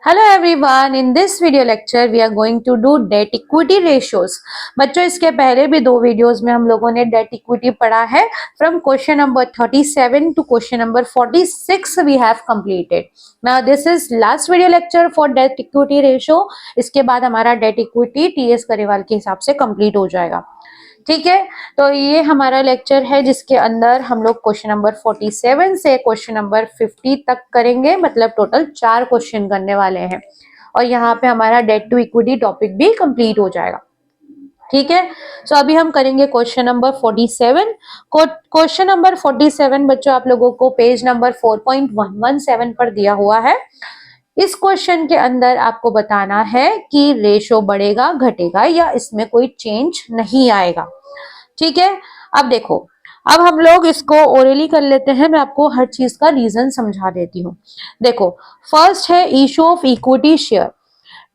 Hello everyone, in this video lecture we are going to do debt equity ratios। बच्चों इसके पहले भी दो वीडियोस में हम लोगों ने डेट इक्विटी पढ़ा है। From question number 37 to question number 46 we have completed. Now this is last video lecture for debt equity ratio. इसके बाद हमारा डेट इक्विटी टीएस गरेवाल के हिसाब से कंप्लीट हो जाएगा। ठीक है, तो ये हमारा लेक्चर है जिसके अंदर हम लोग क्वेश्चन नंबर 47 से क्वेश्चन नंबर 50 तक करेंगे, मतलब टोटल 4 क्वेश्चन करने वाले हैं और यहाँ पे हमारा डेट टू इक्विटी टॉपिक भी कंप्लीट हो जाएगा। ठीक है, सो अभी हम करेंगे क्वेश्चन नंबर 47। क्वेश्चन नंबर 47 बच्चों आप लोगों को पेज नंबर 4.117 पर दिया हुआ है। इस क्वेश्चन के अंदर आपको बताना है कि रेशो बढ़ेगा घटेगा या इसमें कोई चेंज नहीं आएगा। ठीक है, अब देखो, अब हम लोग इसको ओरली कर लेते हैं। मैं आपको हर चीज का रीजन समझा देती हूँ। देखो, फर्स्ट है issue of equity share.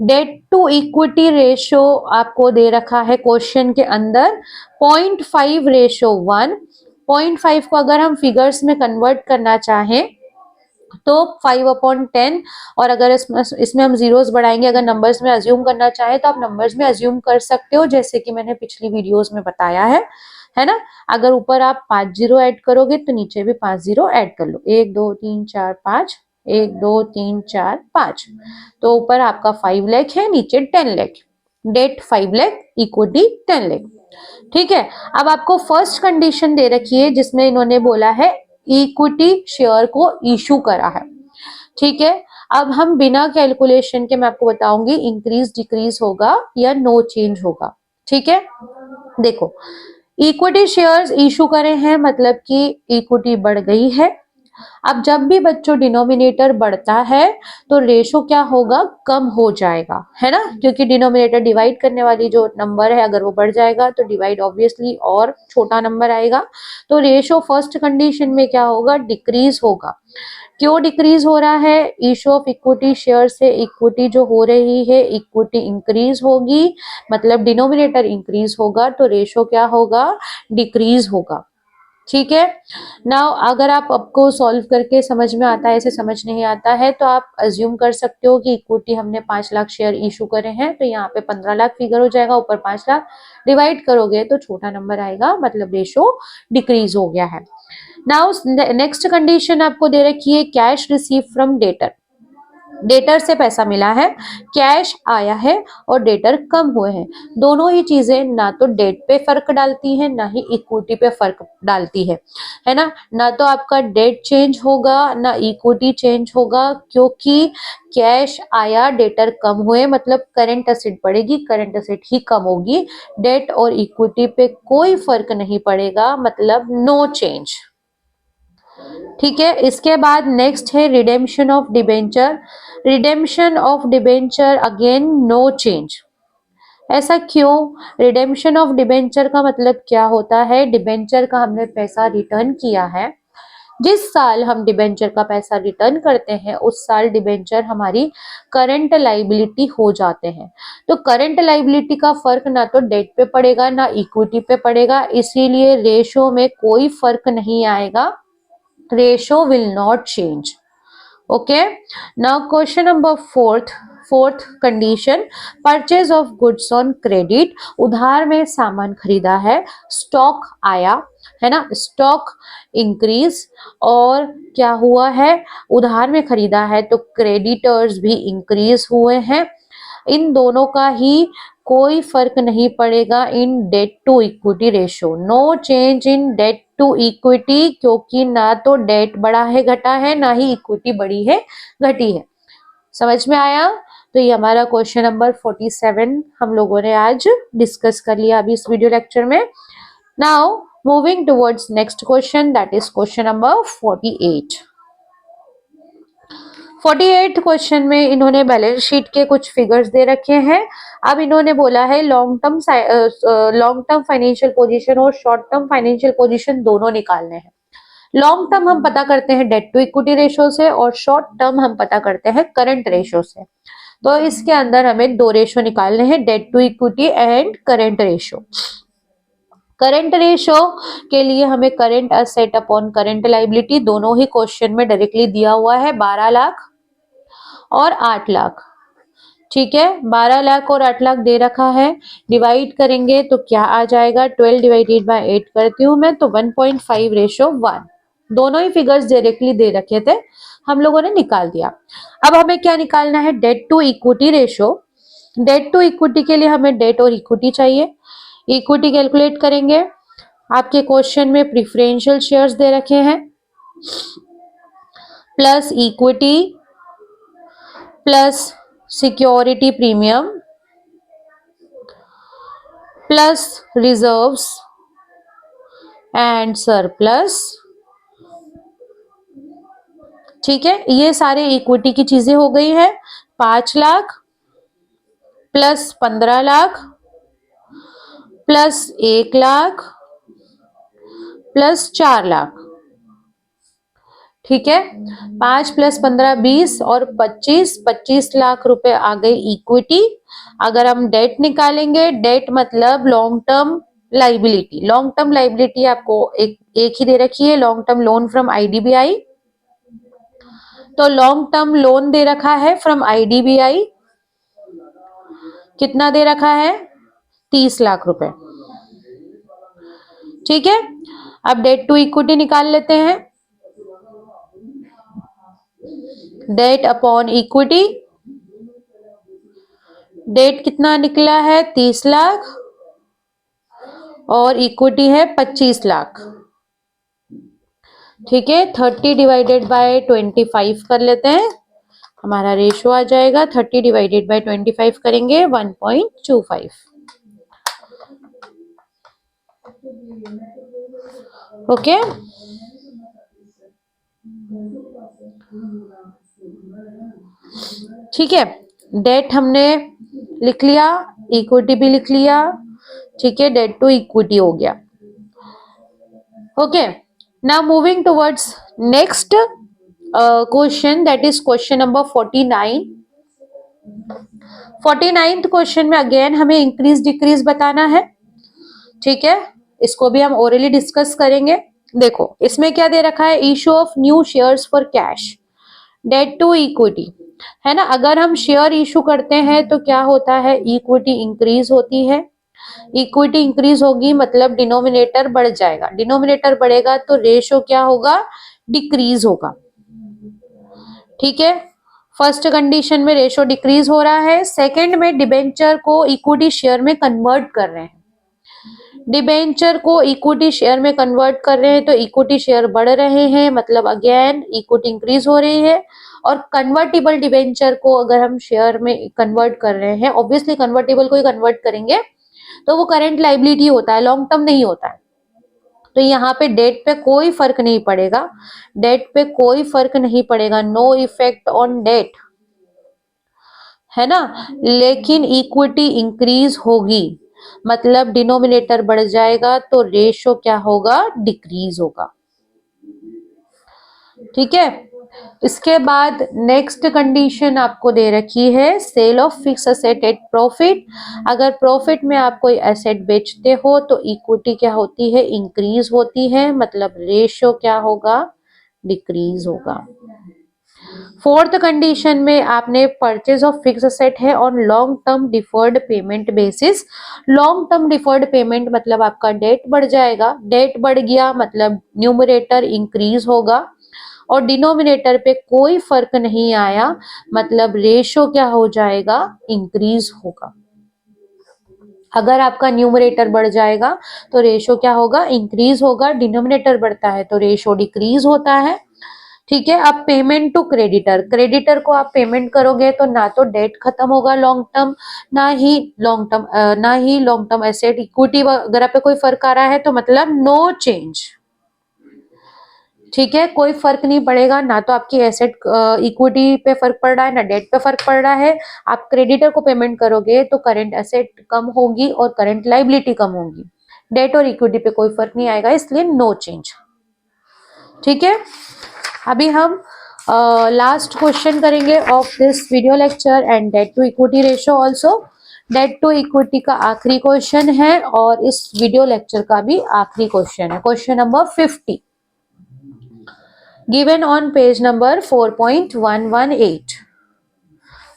Debt to equity ratio आपको दे रखा है क्वेश्चन के अंदर 0.5 रेशो 1। 0.5 को अगर हम फिगर्स में कन्वर्ट करना चाहें तो 5/10, और अगर इसमें हम जीरोस बढ़ाएंगे, अगर नंबर्स में अज्यूम करना चाहे तो आप नंबर्स में अज्यूम कर सकते हो, जैसे कि मैंने पिछली वीडियोस में बताया है ना। अगर ऊपर आप 5 जीरो ऐड करोगे तो नीचे भी 5 जीरो ऐड कर लो। 1 2 3 4 5, 1 2 3 4 5, तो ऊपर आपका 5 लाख है, नीचे 10 लाख। Debt 5 lakh, equity 10 lakh. ठीक है, अब आपको फर्स्ट कंडीशन दे रखी है जिसमें इन्होंने बोला है इक्विटी शेयर को इशू करा है। ठीक है, अब हम बिना कैलकुलेशन के मैं आपको बताऊंगी इंक्रीज डिक्रीज होगा या नो चेंज होगा। ठीक है, देखो, इक्विटी शेयर्स इशू करे हैं मतलब कि इक्विटी बढ़ गई है। अब जब भी बच्चों डिनोमिनेटर बढ़ता है तो रेशो क्या होगा, कम हो जाएगा, है ना, क्योंकि डिनोमिनेटर डिवाइड करने वाली जो नंबर है अगर वो बढ़ जाएगा तो डिवाइड ऑब्वियसली और छोटा नंबर आएगा। तो रेशो फर्स्ट कंडीशन में क्या होगा, डिक्रीज होगा। क्यों डिक्रीज हो रहा है, इशू ऑफ इक्विटी शेयर से इक्विटी जो हो रही है इक्विटी इंक्रीज होगी, मतलब डिनोमिनेटर इंक्रीज होगा तो रेशो क्या होगा, डिक्रीज होगा। ठीक है, नाउ अगर आपको सॉल्व करके समझ में आता है, ऐसे समझ नहीं आता है तो आप अज्यूम कर सकते हो कि इक्विटी हमने 5 लाख शेयर इशू करे हैं तो यहाँ पे 15 लाख फिगर हो जाएगा, ऊपर 5 लाख डिवाइड करोगे तो छोटा नंबर आएगा, मतलब रेशो डिक्रीज हो गया है। नाउ नेक्स्ट कंडीशन आपको दे रखी है cash receive from debtor. Debtor से पैसा मिला है, कैश आया है और डेटर कम हुए हैं। दोनों ही चीजें ना तो डेट पे फर्क डालती है ना ही इक्विटी पे फर्क डालती है ना। ना तो आपका डेट चेंज होगा ना इक्विटी चेंज होगा, क्योंकि कैश आया डेटर कम हुए, मतलब करंट एसेट बढ़ेगी, करंट एसेट ही कम होगी। डेट और इक्विटी पे कोई फर्क नहीं पड़ेगा, मतलब नो चेंज। ठीक है, इसके बाद नेक्स्ट है redemption of debenture. Redemption of debenture again no change. ऐसा क्यों, रिडेम्पशन ऑफ डिबेंचर का मतलब क्या होता है, डिबेंचर का हमने पैसा रिटर्न किया है, जिस साल हम डिबेंचर का पैसा रिटर्न करते हैं उस साल डिबेंचर हमारी करंट लाइबिलिटी हो जाते हैं। तो करंट लाइबिलिटी का फर्क ना तो डेट पे पड़ेगा ना इक्विटी पे पड़ेगा, इसीलिए रेशो में कोई फर्क नहीं आएगा, ratio will not change. Okay, now question number fourth condition, purchase of goods on credit। उधार में सामान खरीदा है, स्टॉक आया है ना, स्टॉक इंक्रीज, और क्या हुआ है, उधार में खरीदा है तो क्रेडिटर्स भी इंक्रीज हुए हैं। इन दोनों का ही कोई फर्क नहीं पड़ेगा in debt to equity ratio. No change in debt to equity, क्योंकि ना तो डेट बढ़ा है घटा है ना ही इक्विटी बढ़ी है घटी है। समझ में आया, तो ये हमारा क्वेश्चन नंबर 47 हम लोगों ने आज डिस्कस कर लिया अभी इस वीडियो लेक्चर में। Now moving towards next question, that is question number 48। 48 question में इन्होंने बैलेंस शीट के कुछ फिगर्स दे रखे हैं। अब इन्होंने बोला है लॉन्ग टर्म फाइनेंशियल पोजीशन और शॉर्ट टर्म फाइनेंशियल पोजीशन दोनों निकालने हैं। लॉन्ग टर्म हम पता करते हैं डेट टू इक्विटी रेशियो से और शॉर्ट टर्म हम पता करते हैं करंट रेशियो से। तो इसके अंदर हमें दो रेशियो निकालने हैं, debt to equity and current ratio. Current ratio के लिए हमें current asset upon current liability दोनों ही क्वेश्चन में डायरेक्टली दिया हुआ है 12 लाख, और 8 लाख। ठीक है, 12 लाख और 8 लाख दे रखा है, डिवाइड करेंगे तो क्या आ जाएगा, 12 डिवाइडेड बाय 8 करती हूँ मैं तो 1.5:1। दोनों ही फिगर्स डायरेक्टली दे रखे थे, हम लोगों ने निकाल दिया। अब हमें क्या निकालना है, debt to equity ratio. Debt to equity के लिए हमें डेट और इक्विटी चाहिए। इक्विटी कैलकुलेट करेंगे, आपके क्वेश्चन में प्रिफरेंशियल शेयर्स दे रखे हैं, plus equity plus security premium plus reserves and surplus. ठीक है, ये सारे इक्विटी की चीजें हो गई है। 5 lakh plus 15 lakh plus 1 lakh plus 4 lakh. ठीक है, 5 प्लस 15 20 और 25 लाख रुपए आ गई इक्विटी। अगर हम डेट निकालेंगे, डेट मतलब long term liability. Long term liability आपको एक ही दे रखी है, long term loan from IDBI. तो लॉन्ग टर्म लोन दे रखा है फ्रॉम आईडीबीआई, कितना दे रखा है, 30 लाख रुपए। ठीक है, अब डेट टू इक्विटी निकाल लेते हैं। डेट अपॉन इक्विटी, डेट कितना निकला है, 30 लाख और इक्विटी है 25 लाख। ठीक है, 30 डिवाइडेड बाय 25 कर लेते हैं, हमारा रेशो आ जाएगा 30 डिवाइडेड बाय 25 करेंगे 1.25। ओके, ठीक है, डेट हमने लिख लिया, इक्विटी भी लिख लिया। ठीक है, डेट टू इक्विटी हो गया। Okay, now moving towards next question, that is question number 49। 49th question में अगेन हमें इंक्रीज डिक्रीज बताना है। ठीक है, इसको भी हम ओरली डिस्कस करेंगे। देखो इसमें क्या दे रखा है, issue of new shares for cash, debt to equity, है ना। अगर हम शेयर इशू करते हैं तो क्या होता है, इक्विटी इंक्रीज होती है। इक्विटी इंक्रीज होगी मतलब डिनोमिनेटर बढ़ जाएगा, डिनोमिनेटर बढ़ेगा तो रेशो क्या होगा, डिक्रीज होगा। ठीक है, फर्स्ट कंडीशन में रेशो डिक्रीज हो रहा है। सेकंड में डिबेंचर को इक्विटी शेयर में कन्वर्ट कर रहे हैं, डिबेंचर को इक्विटी शेयर में कन्वर्ट कर रहे हैं तो इक्विटी शेयर बढ़ रहे हैं, मतलब अगेन इक्विटी इंक्रीज हो रही है। और कन्वर्टिबल डिबेंचर को अगर हम शेयर में कन्वर्ट कर रहे हैं, ऑब्वियसली कन्वर्टिबल को ही कन्वर्ट करेंगे तो वो करंट लाइबिलिटी होता है, लॉन्ग टर्म नहीं होता है। तो यहाँ पे डेट पे कोई फर्क नहीं पड़ेगा, डेट पे कोई फर्क नहीं पड़ेगा, नो इफेक्ट ऑन डेट, है ना। लेकिन इक्विटी इंक्रीज होगी मतलब डिनोमिनेटर बढ़ जाएगा तो रेशो क्या होगा, डिक्रीज होगा। ठीक है, इसके बाद नेक्स्ट कंडीशन आपको दे रखी है, sale of fix asset at profit. अगर प्रॉफिट में आप कोई एसेट बेचते हो तो इक्विटी क्या होती है, इंक्रीज होती है, मतलब रेशो क्या होगा, डिक्रीज होगा। फोर्थ कंडीशन में आपने परचेज ऑफ फिक्स एसेट है on long term deferred payment basis. Long term deferred payment मतलब आपका डेट बढ़ जाएगा, डेट बढ़ गया मतलब न्यूमरेटर इंक्रीज होगा और डिनोमिनेटर पे कोई फर्क नहीं आया मतलब रेशो क्या हो जाएगा, इंक्रीज होगा। अगर आपका न्यूमरेटर बढ़ जाएगा तो रेशो क्या होगा, इंक्रीज होगा, डिनोमिनेटर बढ़ता है तो रेशो डिक्रीज होता है। ठीक है, अब पेमेंट टू क्रेडिटर, क्रेडिटर को आप पेमेंट करोगे तो ना तो डेट खत्म होगा लॉन्ग टर्म, ना ही लॉन्ग टर्म एसेट इक्विटी वगैरह पे कोई फर्क आ रहा है तो मतलब नो चेंज। ठीक है, कोई फर्क नहीं पड़ेगा, ना तो आपकी एसेट इक्विटी पे फर्क पड़ रहा है ना डेट पे फर्क पड़ रहा है। आप क्रेडिटर को पेमेंट करोगे तो करंट एसेट कम होगी और करंट लाइबिलिटी कम होगी, डेट और इक्विटी पे कोई फर्क नहीं आएगा, इसलिए नो चेंज। ठीक है, अभी हम लास्ट क्वेश्चन करेंगे of this video lecture and debt to equity ratio also. Debt to equity का आखिरी क्वेश्चन है और इस वीडियो लेक्चर का भी आखिरी क्वेश्चन है, question number 50 given on page number 4.118।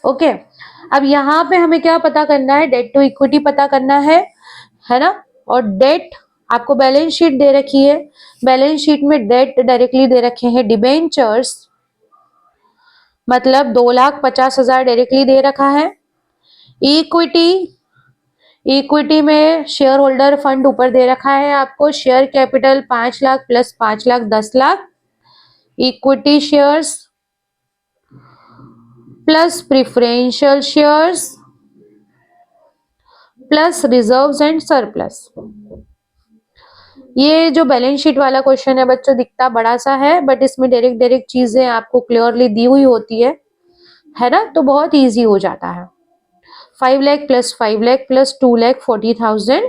Okay, अब यहाँ पे हमें क्या पता करना है, डेट टू इक्विटी पता करना है ना। और डेट आपको बैलेंस शीट दे रखी है, बैलेंस शीट में डेट डायरेक्टली दे रखे हैं डिबेंचर्स, मतलब 2,50,000 डायरेक्टली दे रखा है। इक्विटी, इक्विटी में शेयर होल्डर फंड ऊपर दे रखा है आपको, share capital 5 lakh plus 5 lakh 10 lakh, equity shares plus preferential shares plus reserves and surplus. ये जो बैलेंस शीट वाला क्वेश्चन है बच्चों, दिखता बड़ा सा है बट इसमें डायरेक्ट डायरेक्ट चीजें आपको क्लियरली दी हुई होती है ना, तो बहुत इजी हो जाता है। 5 लाख प्लस 5 लाख प्लस 2 लाख 40,000,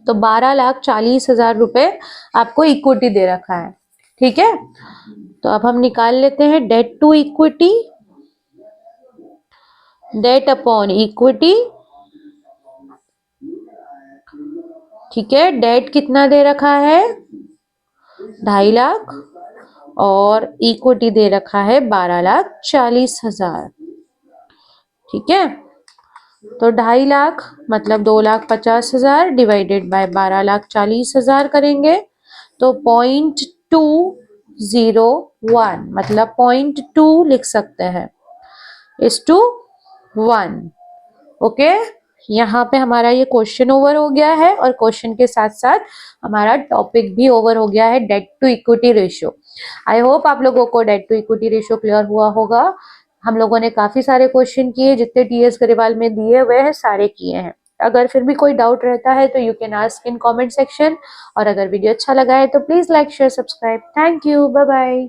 तो 12,40,000 रुपए आपको इक्विटी दे रखा है। ठीक है, तो अब हम निकाल लेते हैं debt to equity, debt upon equity. ठीक है, डेट कितना दे रखा है 2.5 लाख और इक्विटी दे रखा है 12,40,000। ठीक है, तो 2.5 लाख मतलब 2,50,000 डिवाइडेड बाय 12,40,000 करेंगे तो 0.201 मतलब 0.2 लिख सकते हैं इस टू 1। ओके, यहाँ पे हमारा ये क्वेश्चन ओवर हो गया है और क्वेश्चन के साथ साथ हमारा टॉपिक भी ओवर हो गया है, debt to equity ratio. I hope आप लोगों को debt to equity ratio clear हुआ होगा। हम लोगों ने काफी सारे क्वेश्चन किए, जितने टीएस गरेवाल में दिए हुए हैं सारे किए हैं। अगर फिर भी कोई डाउट रहता है तो you can ask in comment section, और अगर वीडियो अच्छा लगा है तो please like share subscribe. Thank you, bye bye.